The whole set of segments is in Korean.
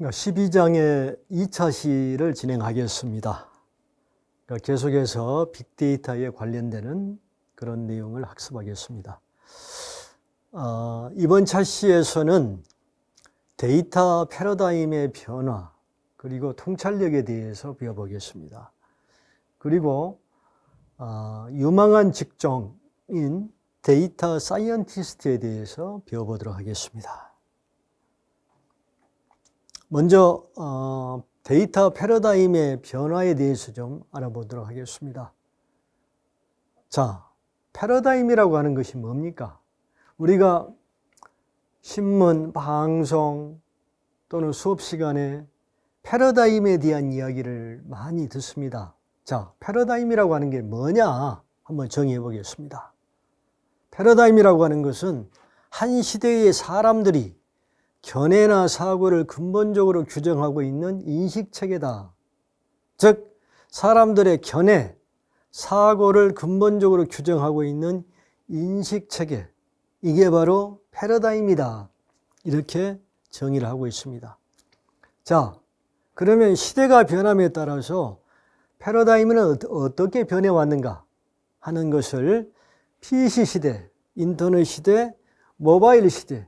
12장의 2차 시를 진행하겠습니다. 계속해서 빅데이터에 관련되는 그런 내용을 학습하겠습니다. 이번 차시에서는 데이터 패러다임의 변화 그리고 통찰력에 대해서 배워보겠습니다. 그리고 유망한 직종인 데이터 사이언티스트에 대해서 배워보도록 하겠습니다. 먼저 데이터 패러다임의 변화에 대해서 좀 알아보도록 하겠습니다. 자, 패러다임이라고 하는 것이 뭡니까? 우리가 신문, 방송 또는 수업 시간에 패러다임에 대한 이야기를 많이 듣습니다. 자, 패러다임이라고 하는 게 뭐냐? 한번 정의해 보겠습니다. 패러다임이라고 하는 것은 한 시대의 사람들이 견해나 사고를 근본적으로 규정하고 있는 인식체계다. 즉, 사람들의 견해, 사고를 근본적으로 규정하고 있는 인식체계, 이게 바로 패러다임이다. 이렇게 정의를 하고 있습니다. 자, 그러면 시대가 변함에 따라서 패러다임은 어떻게 변해왔는가 하는 것을 PC 시대, 인터넷 시대, 모바일 시대,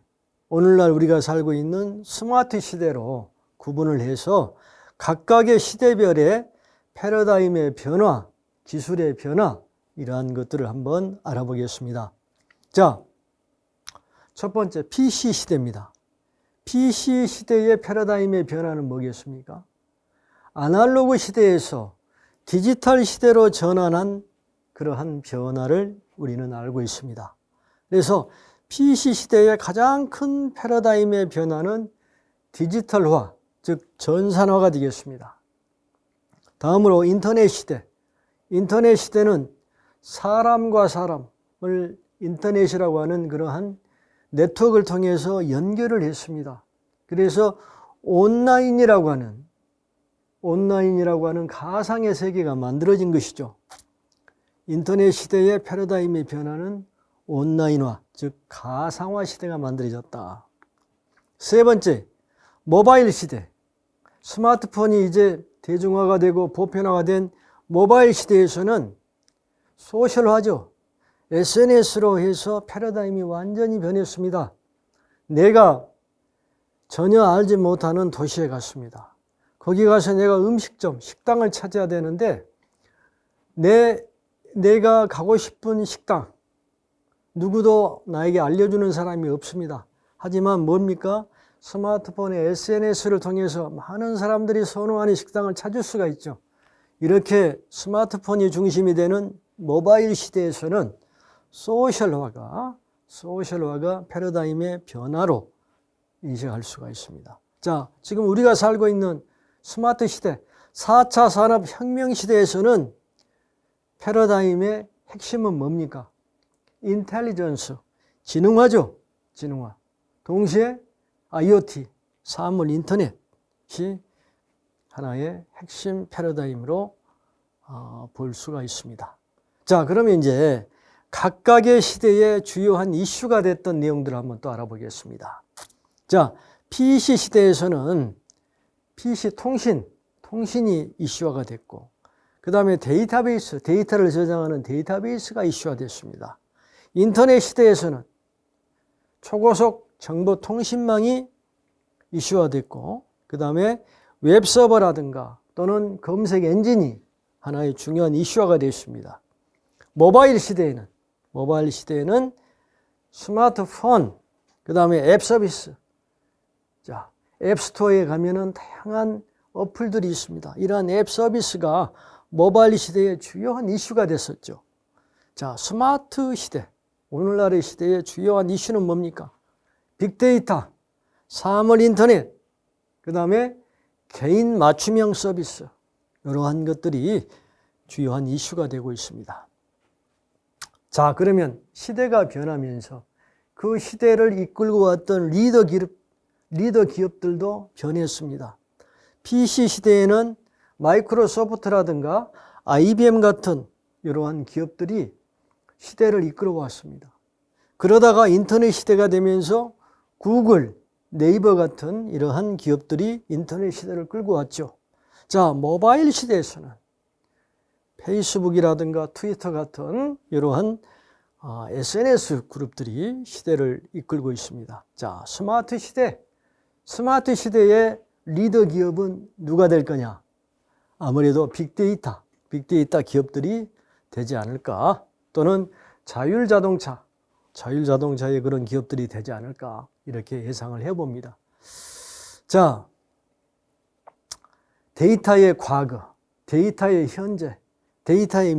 오늘날 우리가 살고 있는 스마트 시대로 구분을 해서 각각의 시대별의 패러다임의 변화, 기술의 변화, 이러한 것들을 한번 알아보겠습니다. 자, 첫 번째 PC 시대입니다. PC 시대의 패러다임의 변화는 뭐겠습니까? 아날로그 시대에서 디지털 시대로 전환한 그러한 변화를 우리는 알고 있습니다. 그래서 PC 시대의 가장 큰 패러다임의 변화는 디지털화, 즉 전산화가 되겠습니다. 다음으로 인터넷 시대. 인터넷 시대는 사람과 사람을 인터넷이라고 하는 그러한 네트워크를 통해서 연결을 했습니다. 그래서 온라인이라고 하는 가상의 세계가 만들어진 것이죠. 인터넷 시대의 패러다임의 변화는 온라인화, 즉 가상화 시대가 만들어졌다. 세 번째, 모바일 시대. 스마트폰이 이제 대중화가 되고 보편화가 된 모바일 시대에서는 소셜화죠. SNS로 해서 패러다임이 완전히 변했습니다. 내가 전혀 알지 못하는 도시에 갔습니다. 거기 가서 내가 음식점, 식당을 찾아야 되는데 내가 가고 싶은 식당, 누구도 나에게 알려주는 사람이 없습니다. 하지만 뭡니까? 스마트폰의 SNS를 통해서 많은 사람들이 선호하는 식당을 찾을 수가 있죠. 이렇게 스마트폰이 중심이 되는 모바일 시대에서는 소셜화가 패러다임의 변화로 인식할 수가 있습니다. 자, 지금 우리가 살고 있는 스마트 시대, 4차 산업혁명 시대에서는 패러다임의 핵심은 뭡니까? 인텔리전스, 지능화죠. 지능화. 동시에 IoT, 사물 인터넷이 하나의 핵심 패러다임으로 볼 수가 있습니다. 자, 그러면 이제 각각의 시대의 주요한 이슈가 됐던 내용들을 한번 또 알아보겠습니다. 자, PC 시대에서는 PC 통신이 이슈화가 됐고, 그 다음에 데이터베이스, 데이터를 저장하는 데이터베이스가 이슈화 됐습니다. 인터넷 시대에서는 초고속 정보통신망이 이슈화 됐고, 그 다음에 웹서버라든가 또는 검색 엔진이 하나의 중요한 이슈화가 됐습니다. 모바일 시대에는 스마트폰, 그 다음에 앱 서비스. 자, 앱스토어에 가면은 다양한 어플들이 있습니다. 이러한 앱 서비스가 모바일 시대의 주요한 이슈가 됐었죠. 자, 스마트 시대, 오늘날의 시대의 주요한 이슈는 뭡니까? 빅데이터, 사물 인터넷, 그 다음에 개인 맞춤형 서비스, 이러한 것들이 주요한 이슈가 되고 있습니다. 자, 그러면 시대가 변하면서 그 시대를 이끌고 왔던 리더 기업들도 변했습니다. PC 시대에는 마이크로소프트라든가 IBM 같은 이러한 기업들이 시대를 이끌어 왔습니다. 그러다가 인터넷 시대가 되면서 구글, 네이버 같은 이러한 기업들이 인터넷 시대를 끌고 왔죠. 자, 모바일 시대에서는 페이스북이라든가 트위터 같은 이러한 SNS 그룹들이 시대를 이끌고 있습니다. 자, 스마트 시대. 스마트 시대의 리더 기업은 누가 될 거냐? 아무래도 빅데이터 기업들이 되지 않을까? 또는 자율자동차의 그런 기업들이 되지 않을까? 이렇게 예상을 해봅니다. 자, 데이터의 과거, 데이터의 현재, 데이터의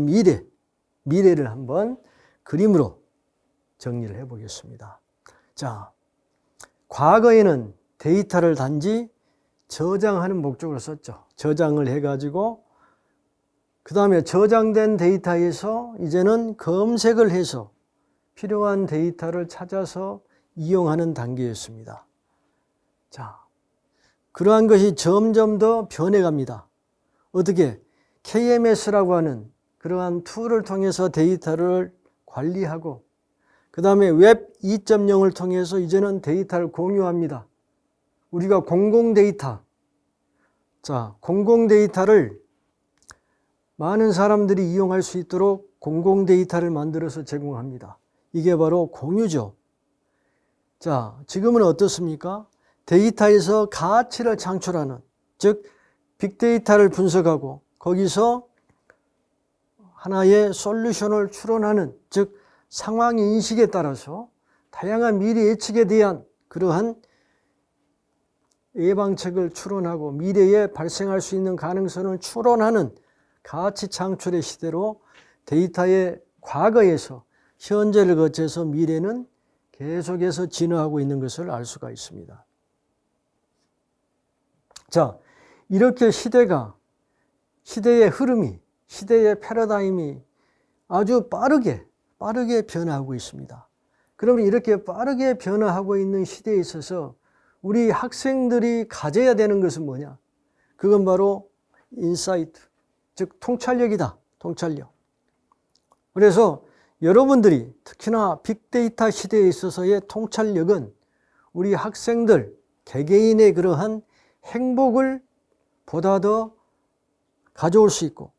미래를 한번 그림으로 정리를 해보겠습니다. 자, 과거에는 데이터를 단지 저장하는 목적으로 썼죠. 저장을 해가지고 그 다음에 저장된 데이터에서 이제는 검색을 해서 필요한 데이터를 찾아서 이용하는 단계였습니다. 자, 그러한 것이 점점 더 변해갑니다. 어떻게? KMS라고 하는 그러한 툴을 통해서 데이터를 관리하고 그 다음에 웹 2.0을 통해서 이제는 데이터를 공유합니다. 우리가 공공 데이터, 자, 공공 데이터를 많은 사람들이 이용할 수 있도록 공공 데이터를 만들어서 제공합니다. 이게 바로 공유죠. 자, 지금은 어떻습니까? 데이터에서 가치를 창출하는, 즉 빅데이터를 분석하고 거기서 하나의 솔루션을 추론하는, 즉 상황 인식에 따라서 다양한 미래 예측에 대한 그러한 예방책을 추론하고 미래에 발생할 수 있는 가능성을 추론하는 가치 창출의 시대로 데이터의 과거에서 현재를 거쳐서 미래는 계속해서 진화하고 있는 것을 알 수가 있습니다. 자, 이렇게 시대의 흐름이, 시대의 패러다임이 아주 빠르게 변화하고 있습니다. 그러면 이렇게 빠르게 변화하고 있는 시대에 있어서 우리 학생들이 가져야 되는 것은 뭐냐? 그건 바로 인사이트, 즉 통찰력이다. 통찰력. 그래서 여러분들이 특히나 빅데이터 시대에 있어서의 통찰력은 우리 학생들 개개인의 그러한 행복을 보다 더 가져올 수 있고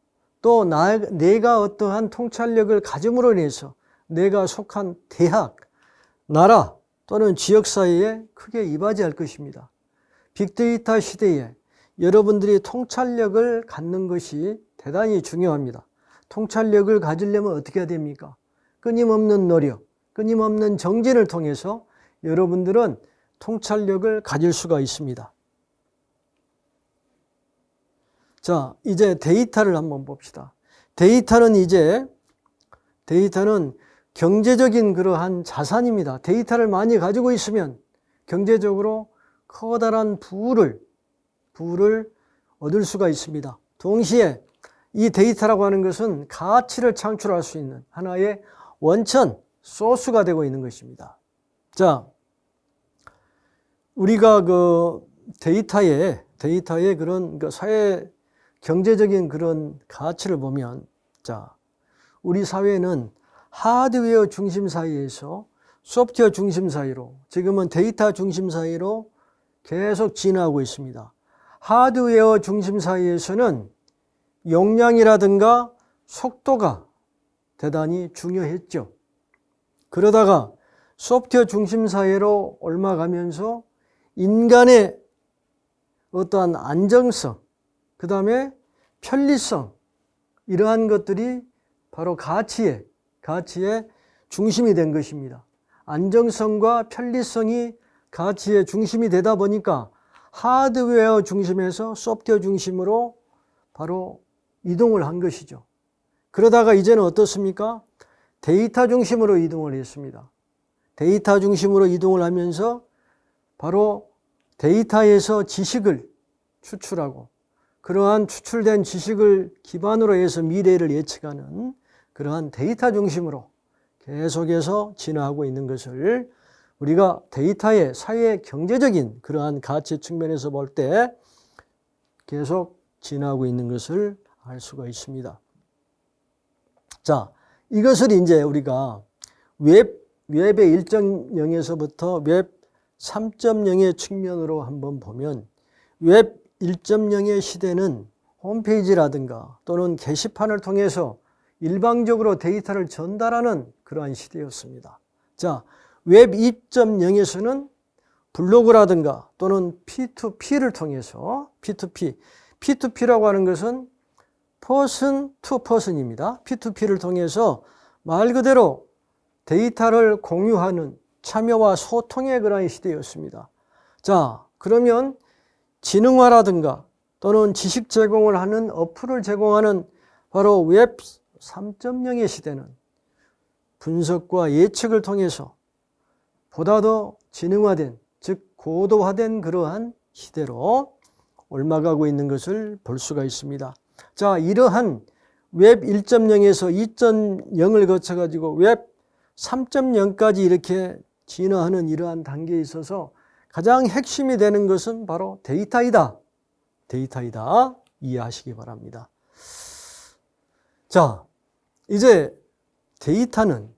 또 내가 어떠한 통찰력을 가짐으로 인해서 내가 속한 대학, 나라 또는 지역사회에 크게 이바지할 것입니다. 빅데이터 시대에 여러분들이 통찰력을 갖는 것이 대단히 중요합니다. 통찰력을 가지려면 어떻게 해야 됩니까? 끊임없는 노력, 끊임없는 정진을 통해서 여러분들은 통찰력을 가질 수가 있습니다. 자, 이제 데이터를 한번 봅시다. 데이터는 경제적인 그러한 자산입니다. 데이터를 많이 가지고 있으면 경제적으로 커다란 부를 얻을 수가 있습니다. 동시에 이 데이터라고 하는 것은 가치를 창출할 수 있는 하나의 원천, 소스가 되고 있는 것입니다. 자, 우리가 그 데이터의 그런 사회 경제적인 그런 가치를 보면, 자, 우리 사회는 하드웨어 중심 사이에서 소프트웨어 중심 사이로, 지금은 데이터 중심 사이로 계속 진화하고 있습니다. 하드웨어 중심 사이에서는 용량이라든가 속도가 대단히 중요했죠. 그러다가 소프트웨어 중심 사회로 옮아가면서 인간의 어떠한 안정성, 그 다음에 편리성, 이러한 것들이 바로 가치의 중심이 된 것입니다. 안정성과 편리성이 가치의 중심이 되다 보니까 하드웨어 중심에서 소프트웨어 중심으로 바로 이동을 한 것이죠. 그러다가 이제는 어떻습니까? 데이터 중심으로 이동을 했습니다. 데이터 중심으로 이동을 하면서 바로 데이터에서 지식을 추출하고 그러한 추출된 지식을 기반으로 해서 미래를 예측하는 그러한 데이터 중심으로 계속해서 진화하고 있는 것을 우리가 데이터의 사회 경제적인 그러한 가치 측면에서 볼 때 계속 진화하고 있는 것을 알 수가 있습니다. 자, 이것을 이제 우리가 웹의 1.0에서부터 웹 3.0의 측면으로 한번 보면 웹 1.0의 시대는 홈페이지라든가 또는 게시판을 통해서 일방적으로 데이터를 전달하는 그러한 시대였습니다. 자, 웹 2.0에서는 블로그라든가 또는 P2P를 통해서 P2P라고 하는 것은 person to person입니다. P2P를 통해서 말 그대로 데이터를 공유하는 참여와 소통의 그러한 시대였습니다. 자, 그러면 지능화라든가 또는 지식 제공을 하는 어플을 제공하는 바로 웹 3.0의 시대는 분석과 예측을 통해서 보다 더 지능화된, 즉 고도화된 그러한 시대로 옮아가고 있는 것을 볼 수가 있습니다. 자, 이러한 웹 1.0에서 2.0을 거쳐가지고 웹 3.0까지 이렇게 진화하는 이러한 단계에 있어서 가장 핵심이 되는 것은 바로 데이터이다. 이해하시기 바랍니다. 자, 이제 데이터는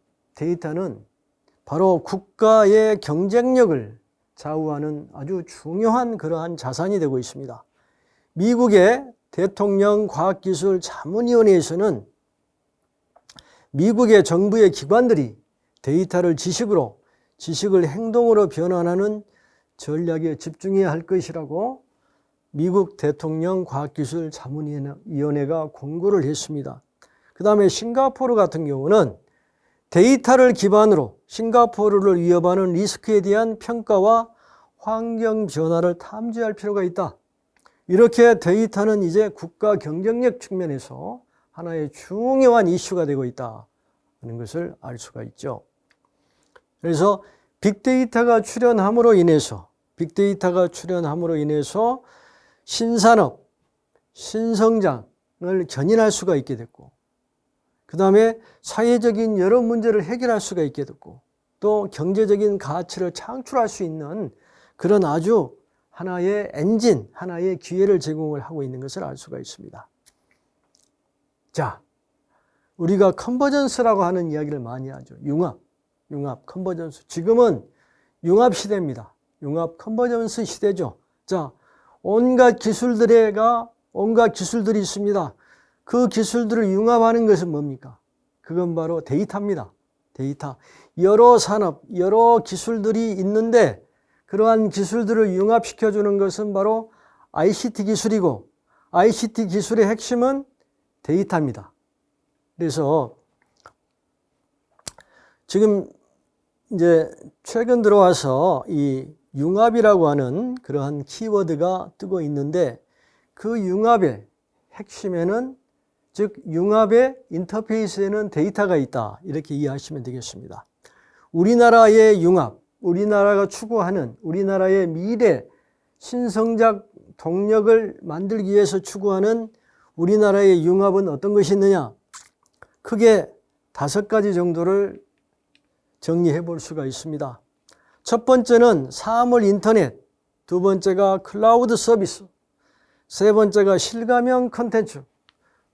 바로 국가의 경쟁력을 좌우하는 아주 중요한 그러한 자산이 되고 있습니다. 미국의 대통령 과학기술자문위원회에서는 미국의 정부의 기관들이 데이터를 지식을 행동으로 변환하는 전략에 집중해야 할 것이라고 미국 대통령 과학기술자문위원회가 공고를 했습니다. 그 다음에 싱가포르 같은 경우는 데이터를 기반으로 싱가포르를 위협하는 리스크에 대한 평가와 환경 변화를 탐지할 필요가 있다. 이렇게 데이터는 이제 국가 경쟁력 측면에서 하나의 중요한 이슈가 되고 있다는 것을 알 수가 있죠. 그래서 빅데이터가 출현함으로 인해서 신산업, 신성장을 견인할 수가 있게 됐고, 그 다음에 사회적인 여러 문제를 해결할 수가 있게 됐고, 또 경제적인 가치를 창출할 수 있는 그런 아주 하나의 엔진, 하나의 기회를 제공을 하고 있는 것을 알 수가 있습니다. 자, 우리가 컨버전스라고 하는 이야기를 많이 하죠. 융합, 컨버전스. 지금은 융합 시대입니다. 융합 컨버전스 시대죠. 자, 온갖 기술들이 있습니다. 그 기술들을 융합하는 것은 뭡니까? 그건 바로 데이터입니다. 데이터. 여러 산업, 여러 기술들이 있는데 그러한 기술들을 융합시켜주는 것은 바로 ICT 기술이고, ICT 기술의 핵심은 데이터입니다. 그래서 지금 이제 최근 들어와서 이 융합이라고 하는 그러한 키워드가 뜨고 있는데, 그 융합의 핵심에는, 즉 융합의 인터페이스에는 데이터가 있다, 이렇게 이해하시면 되겠습니다. 우리나라의 융합, 우리나라가 추구하는 우리나라의 미래 신성장 동력을 만들기 위해서 추구하는 우리나라의 융합은 어떤 것이 있느냐? 크게 5가지 정도를 정리해 볼 수가 있습니다. 첫 번째는 사물 인터넷, 두 번째가 클라우드 서비스, 세 번째가 실감형 컨텐츠,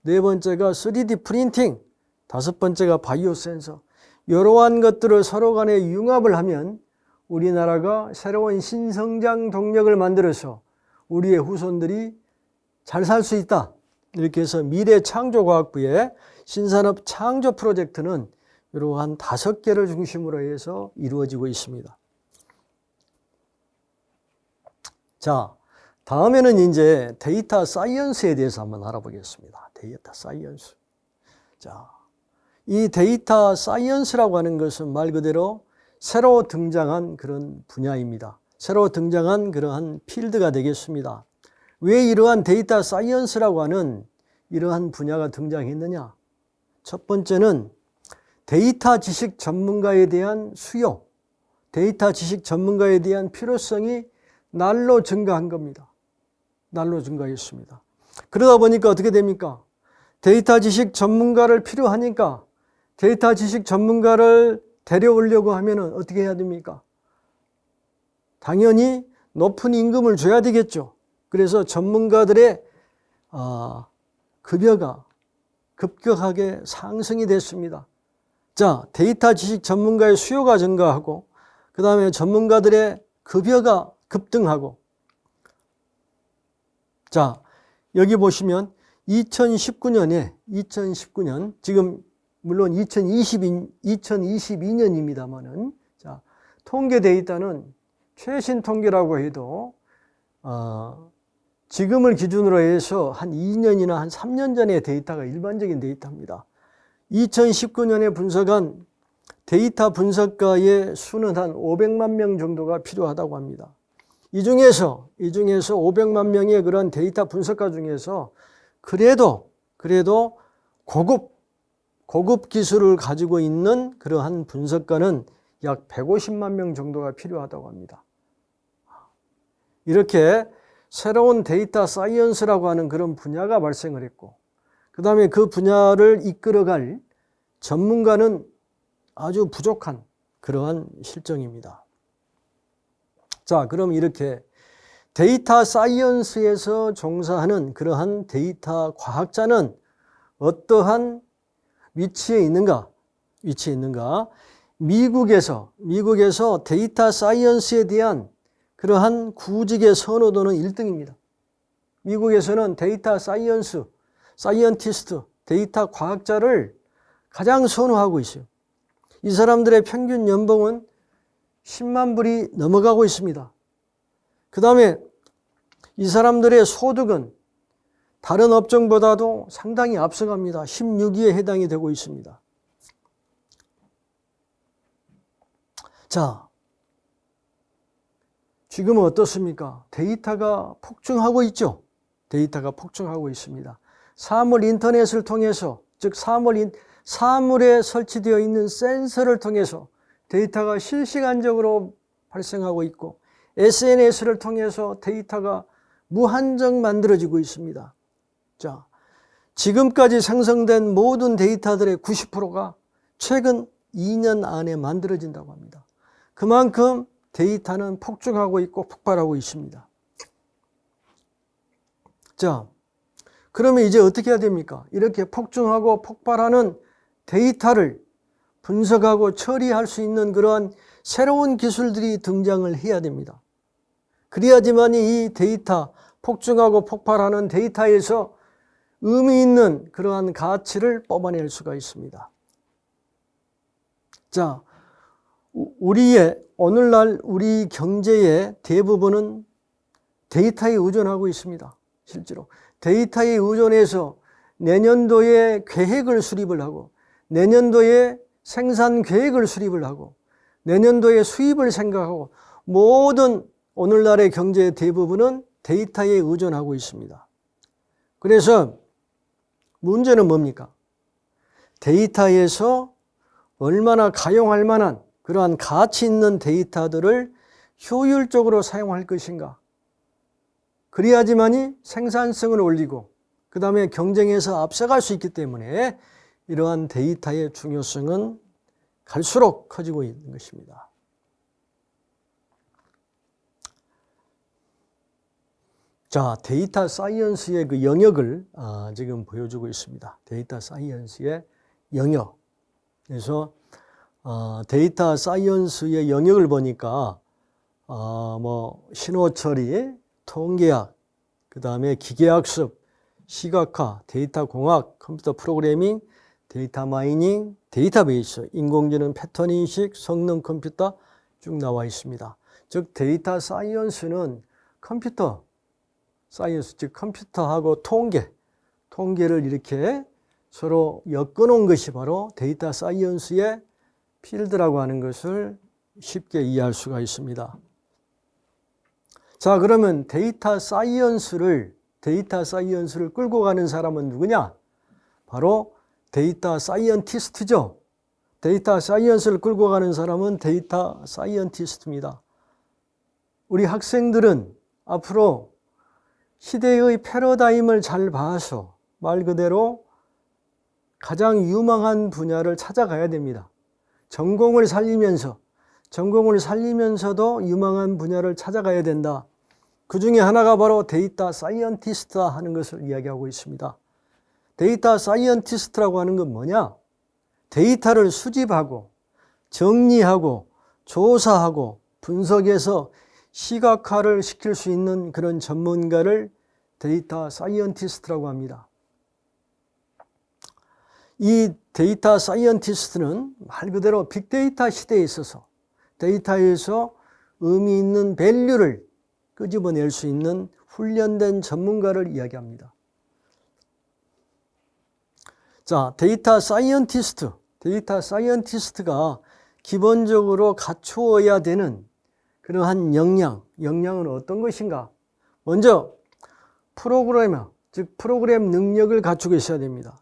네 번째가 3D 프린팅, 다섯 번째가 바이오 센서. 이러한 것들을 서로 간에 융합을 하면 우리나라가 새로운 신성장 동력을 만들어서 우리의 후손들이 잘 살 수 있다. 이렇게 해서 미래창조과학부의 신산업 창조 프로젝트는 이러한 5개를 중심으로 해서 이루어지고 있습니다. 자, 다음에는 이제 데이터 사이언스에 대해서 한번 알아보겠습니다. 데이터 사이언스. 자, 이 데이터 사이언스라고 하는 것은 말 그대로 새로 등장한 그런 분야입니다. 새로 등장한 그러한 필드가 되겠습니다. 왜 이러한 데이터 사이언스라고 하는 이러한 분야가 등장했느냐? 첫 번째는 데이터 지식 전문가에 대한 수요, 데이터 지식 전문가에 대한 필요성이 날로 증가한 겁니다. 날로 증가했습니다. 그러다 보니까 어떻게 됩니까? 데이터 지식 전문가를 필요하니까 데이터 지식 전문가를 데려오려고 하면 어떻게 해야 됩니까? 당연히 높은 임금을 줘야 되겠죠. 그래서 전문가들의 급여가 급격하게 상승이 됐습니다. 자, 데이터 지식 전문가의 수요가 증가하고, 그 다음에 전문가들의 급여가 급등하고. 자, 여기 보시면 2019년, 지금 물론 2022년입니다만은, 자, 통계 데이터는 최신 통계라고 해도, 지금을 기준으로 해서 한 2년이나 한 3년 전의 데이터가 일반적인 데이터입니다. 2019년에 분석한 데이터 분석가의 수는 한 500만 명 정도가 필요하다고 합니다. 이 중에서 500만 명의 그런 데이터 분석가 중에서 그래도 고급 기술을 가지고 있는 그러한 분석가는 약 150만 명 정도가 필요하다고 합니다. 이렇게 새로운 데이터 사이언스라고 하는 그런 분야가 발생을 했고, 그 다음에 그 분야를 이끌어갈 전문가는 아주 부족한 그러한 실정입니다. 자, 그럼 이렇게 데이터 사이언스에서 종사하는 그러한 데이터 과학자는 어떠한 위치에 있는가? 미국에서 데이터 사이언스에 대한 그러한 구직의 선호도는 1등입니다. 미국에서는 데이터 사이언티스트, 데이터 과학자를 가장 선호하고 있어요. 이 사람들의 평균 연봉은 10만 불이 넘어가고 있습니다. 그 다음에 이 사람들의 소득은 다른 업종보다도 상당히 앞서갑니다. 16위에 해당이 되고 있습니다. 자, 지금은 어떻습니까? 데이터가 폭증하고 있죠. 데이터가 폭증하고 있습니다. 사물 인터넷을 통해서, 즉 사물에 설치되어 있는 센서를 통해서 데이터가 실시간적으로 발생하고 있고, SNS를 통해서 데이터가 무한정 만들어지고 있습니다. 자, 지금까지 생성된 모든 데이터들의 90%가 최근 2년 안에 만들어진다고 합니다. 그만큼 데이터는 폭증하고 있고 폭발하고 있습니다. 자, 그러면 이제 어떻게 해야 됩니까? 이렇게 폭증하고 폭발하는 데이터를 분석하고 처리할 수 있는 그러한 새로운 기술들이 등장을 해야 됩니다. 그래야지만 이 데이터, 폭증하고 폭발하는 데이터에서 의미 있는 그러한 가치를 뽑아낼 수가 있습니다. 자, 오늘날 우리 경제의 대부분은 데이터에 의존하고 있습니다. 실제로 데이터에 의존해서 내년도에 계획을 수립을 하고, 내년도에 생산 계획을 수립을 하고, 내년도에 수입을 생각하고, 모든 오늘날의 경제의 대부분은 데이터에 의존하고 있습니다. 그래서 문제는 뭡니까? 데이터에서 얼마나 가용할 만한 그러한 가치 있는 데이터들을 효율적으로 사용할 것인가? 그래야지만이 생산성을 올리고 그 다음에 경쟁에서 앞서갈 수 있기 때문에 이러한 데이터의 중요성은 갈수록 커지고 있는 것입니다. 자, 데이터 사이언스의 그 영역을 지금 보여주고 있습니다. 데이터 사이언스의 영역. 그래서 데이터 사이언스의 영역을 보니까 신호 처리, 통계학, 그 다음에 기계학습, 시각화, 데이터 공학, 컴퓨터 프로그래밍, 데이터 마이닝, 데이터베이스, 인공지능 패턴 인식, 성능 컴퓨터 쭉 나와 있습니다. 즉 데이터 사이언스는 컴퓨터 사이언스, 즉 컴퓨터하고 통계를 이렇게 서로 엮어놓은 것이 바로 데이터 사이언스의 필드라고 하는 것을 쉽게 이해할 수가 있습니다. 자, 그러면 데이터 사이언스를 끌고 가는 사람은 누구냐? 바로 데이터 사이언티스트죠. 데이터 사이언스를 끌고 가는 사람은 데이터 사이언티스트입니다. 우리 학생들은 앞으로 시대의 패러다임을 잘 봐서 말 그대로 가장 유망한 분야를 찾아가야 됩니다. 전공을 살리면서도 유망한 분야를 찾아가야 된다. 그 중에 하나가 바로 데이터 사이언티스트다 하는 것을 이야기하고 있습니다. 데이터 사이언티스트라고 하는 건 뭐냐? 데이터를 수집하고 정리하고 조사하고 분석해서 시각화를 시킬 수 있는 그런 전문가를 데이터 사이언티스트라고 합니다. 이 데이터 사이언티스트는 말 그대로 빅데이터 시대에 있어서 데이터에서 의미 있는 밸류를 끄집어낼 수 있는 훈련된 전문가를 이야기합니다. 자, 데이터 사이언티스트가 기본적으로 갖추어야 되는 그러한 역량은 어떤 것인가? 먼저 프로그래머, 즉 프로그램 능력을 갖추고 있어야 됩니다.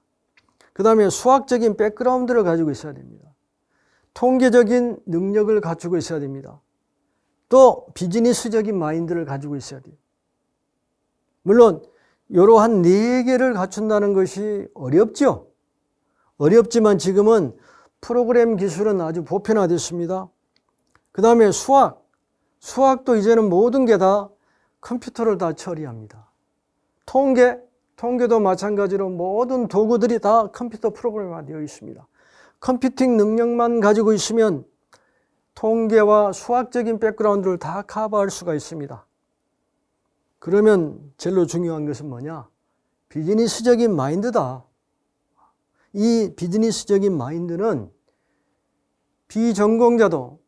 그 다음에 수학적인 백그라운드를 가지고 있어야 됩니다. 통계적인 능력을 갖추고 있어야 됩니다. 또 비즈니스적인 마인드를 가지고 있어야 돼요. 물론 이러한 4개를 갖춘다는 것이 어렵죠. 어렵지만 지금은 프로그램 기술은 아주 보편화됐습니다. 그 다음에 수학도 이제는 모든 게 다 컴퓨터를 다 처리합니다. 통계도 마찬가지로 모든 도구들이 다 컴퓨터 프로그램화되어 있습니다. 컴퓨팅 능력만 가지고 있으면 통계와 수학적인 백그라운드를 다 커버할 수가 있습니다. 그러면 제일 중요한 것은 뭐냐? 비즈니스적인 마인드다. 이 비즈니스적인 마인드는 비전공자도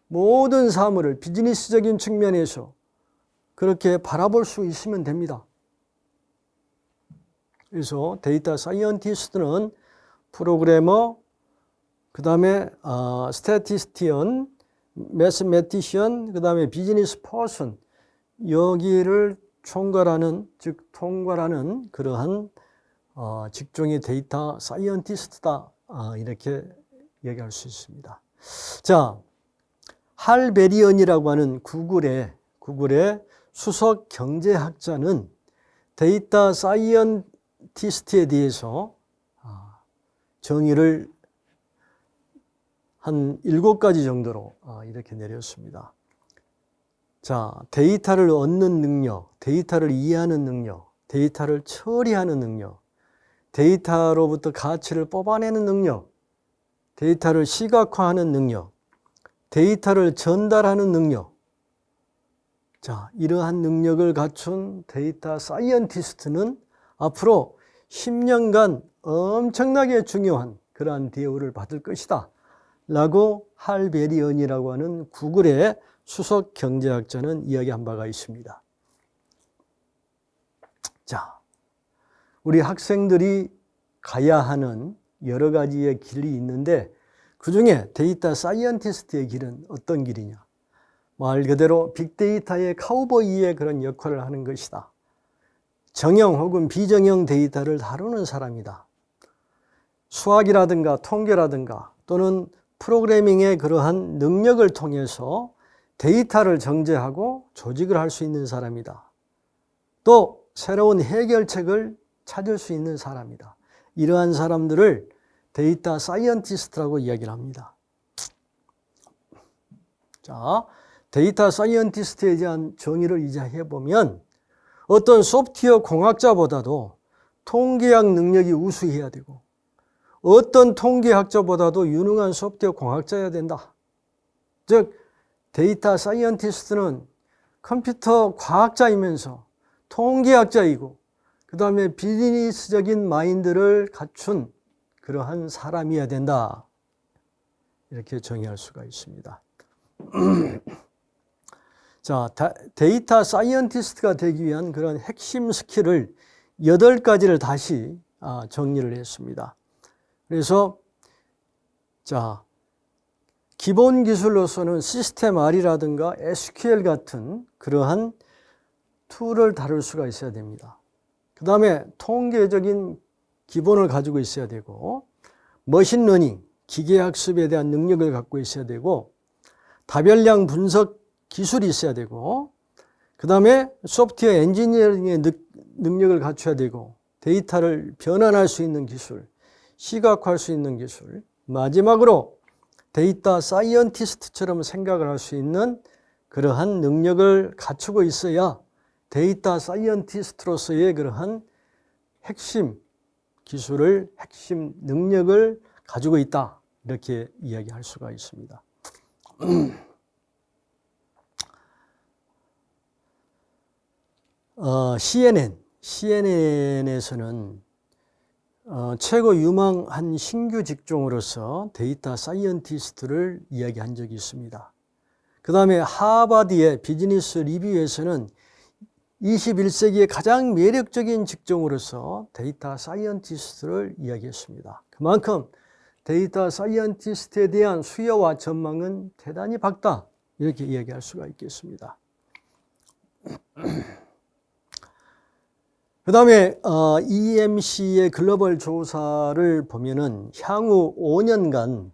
모든 사물을 비즈니스적인 측면에서 그렇게 바라볼 수 있으면 됩니다. 그래서 데이터 사이언티스트는 프로그래머, 그 다음에 스태티스티언, 매스매티션, 그 다음에 비즈니스 퍼슨, 여기를 총괄하는, 즉 통괄하는 그러한 직종이 데이터 사이언티스트다, 이렇게 얘기할 수 있습니다. 자, 할 베리언이라고 하는 구글의 수석 경제학자는 데이터 사이언티스트에 대해서 정의를 한 7가지 정도로 이렇게 내렸습니다. 자, 데이터를 얻는 능력, 데이터를 이해하는 능력, 데이터를 처리하는 능력, 데이터로부터 가치를 뽑아내는 능력, 데이터를 시각화하는 능력, 데이터를 전달하는 능력. 자, 이러한 능력을 갖춘 데이터 사이언티스트는 앞으로 10년간 엄청나게 중요한 그러한 대우를 받을 것이다 라고 할 베리언이라고 하는 구글의 수석 경제학자는 이야기한 바가 있습니다. 자, 우리 학생들이 가야 하는 여러 가지의 길이 있는데 그 중에 데이터 사이언티스트의 길은 어떤 길이냐? 말 그대로 빅데이터의 카우보이의 그런 역할을 하는 것이다. 정형 혹은 비정형 데이터를 다루는 사람이다. 수학이라든가 통계라든가 또는 프로그래밍의 그러한 능력을 통해서 데이터를 정제하고 조직을 할 수 있는 사람이다. 또 새로운 해결책을 찾을 수 있는 사람이다. 이러한 사람들을 데이터 사이언티스트라고 이야기를 합니다. 자, 데이터 사이언티스트에 대한 정의를 이제 해보면 어떤 소프트웨어 공학자보다도 통계학 능력이 우수해야 되고 어떤 통계학자보다도 유능한 소프트웨어 공학자여야 된다. 즉 데이터 사이언티스트는 컴퓨터 과학자이면서 통계학자이고 그 다음에 비즈니스적인 마인드를 갖춘 그러한 사람이어야 된다. 이렇게 정의할 수가 있습니다. 자, 데이터 사이언티스트가 되기 위한 그런 핵심 스킬을 8가지를 다시 정리를 했습니다. 그래서 자, 기본 기술로서는 시스템 R이라든가 SQL 같은 그러한 툴을 다룰 수가 있어야 됩니다. 그 다음에 통계적인 기본을 가지고 있어야 되고 머신러닝, 기계학습에 대한 능력을 갖고 있어야 되고 다별량 분석 기술이 있어야 되고 그 다음에 소프트웨어 엔지니어링의 능력을 갖춰야 되고 데이터를 변환할 수 있는 기술, 시각화할 수 있는 기술, 마지막으로 데이터 사이언티스트처럼 생각을 할 수 있는 그러한 능력을 갖추고 있어야 데이터 사이언티스트로서의 그러한 핵심 기술을, 핵심 능력을 가지고 있다. 이렇게 이야기할 수가 있습니다. CNN에서는 최고 유망한 신규 직종으로서 데이터 사이언티스트를 이야기한 적이 있습니다. 그 다음에 하버드의 비즈니스 리뷰에서는 21세기의 가장 매력적인 직종으로서 데이터 사이언티스트를 이야기했습니다. 그만큼 데이터 사이언티스트에 대한 수요와 전망은 대단히 밝다, 이렇게 이야기할 수가 있겠습니다. 그 다음에 EMC의 글로벌 조사를 보면은 향후 5년간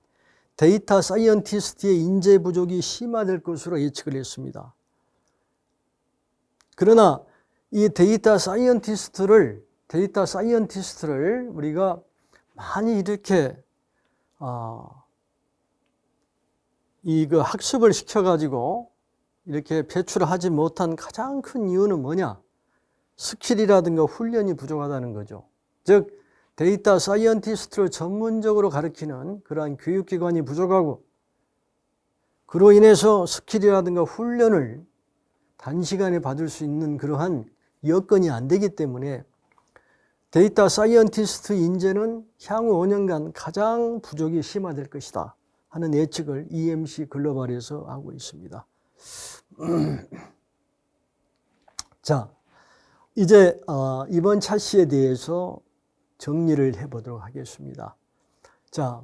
데이터 사이언티스트의 인재 부족이 심화될 것으로 예측을 했습니다. 그러나 이 데이터 사이언티스트를 우리가 많이 이렇게 그 학습을 시켜가지고 이렇게 배출하지 못한 가장 큰 이유는 뭐냐? 스킬이라든가 훈련이 부족하다는 거죠. 즉 데이터 사이언티스트를 전문적으로 가르치는 그러한 교육기관이 부족하고, 그로 인해서 스킬이라든가 훈련을 단시간에 받을 수 있는 그러한 여건이 안 되기 때문에 데이터 사이언티스트 인재는 향후 5년간 가장 부족이 심화될 것이다 하는 예측을 EMC 글로벌에서 하고 있습니다. 자, 이제 이번 차시에 대해서 정리를 해보도록 하겠습니다. 자,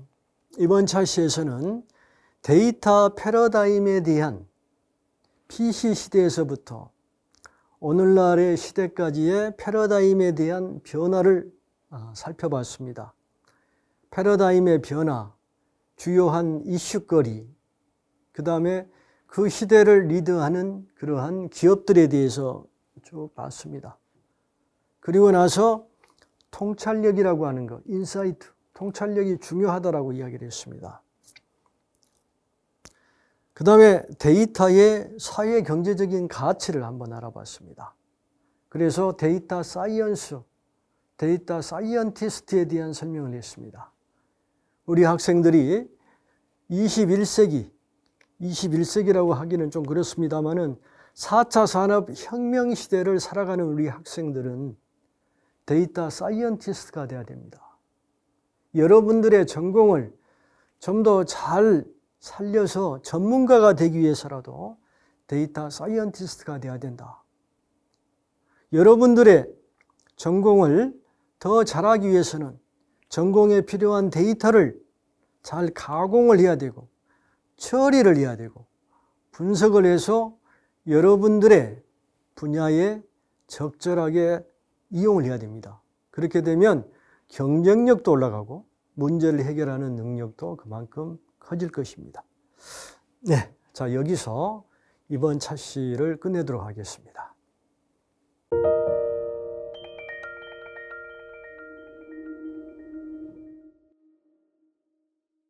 이번 차시에서는 데이터 패러다임에 대한 PC 시대에서부터 오늘날의 시대까지의 패러다임에 대한 변화를 살펴봤습니다. 패러다임의 변화, 주요한 이슈거리, 그 다음에 그 시대를 리드하는 그러한 기업들에 대해서 쭉 봤습니다. 그리고 나서 통찰력이라고 하는 것, 인사이트, 통찰력이 중요하다라고 이야기를 했습니다. 그 다음에 데이터의 사회 경제적인 가치를 한번 알아봤습니다. 그래서 데이터 사이언스, 데이터 사이언티스트에 대한 설명을 했습니다. 우리 학생들이 21세기라고 하기는 좀 그렇습니다만은 4차 산업혁명 시대를 살아가는 우리 학생들은 데이터 사이언티스트가 되어야 됩니다. 여러분들의 전공을 좀 더 잘 살려서 전문가가 되기 위해서라도 데이터 사이언티스트가 되어야 된다. 여러분들의 전공을 더 잘하기 위해서는 전공에 필요한 데이터를 잘 가공을 해야 되고 처리를 해야 되고 분석을 해서 여러분들의 분야에 적절하게 이용을 해야 됩니다. 그렇게 되면 경쟁력도 올라가고 문제를 해결하는 능력도 그만큼 커질 것입니다. 네, 자, 여기서 이번 차시를 끝내도록 하겠습니다.